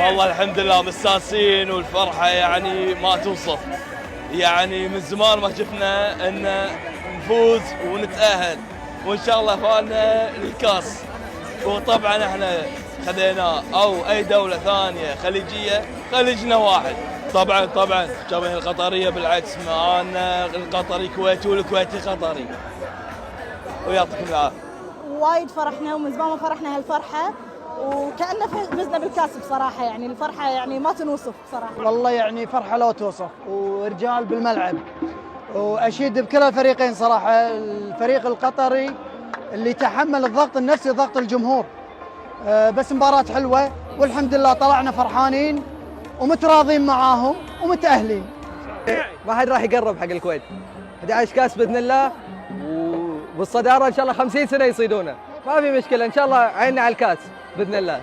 والله الحمد لله مستانسين والفرحة يعني ما توصف. يعني من زمان ما شفنا ان نفوز ونتأهل، وان شاء الله فالنا للكاس. وطبعا احنا خذيناه او اي دولة ثانية خليجية خليجنا واحد. طبعا الجماهير القطرية بالعكس معانا، القطري كويتي والكويتي قطري. ويعطيكم العافية. وايد فرحنا ومن زمان ما فرحنا هالفرحة، وكأننا فزنا بالكاس بصراحة. يعني الفرحة يعني ما تنوصف بصراحة. والله يعني فرحة لا توصف، ورجال بالملعب، وأشيد بكلا الفريقين صراحة. الفريق القطري اللي تحمل الضغط النفسي، ضغط الجمهور، بس مباراة حلوة والحمد لله طلعنا فرحانين ومتراضين معاهم ومتأهلين. ما حد راح يقرب حق الكويت. 11 كاس باذن الله، والصداره ان شاء الله 50 سنه يصيدونه، ما في مشكله ان شاء الله عيننا على الكاس باذن الله.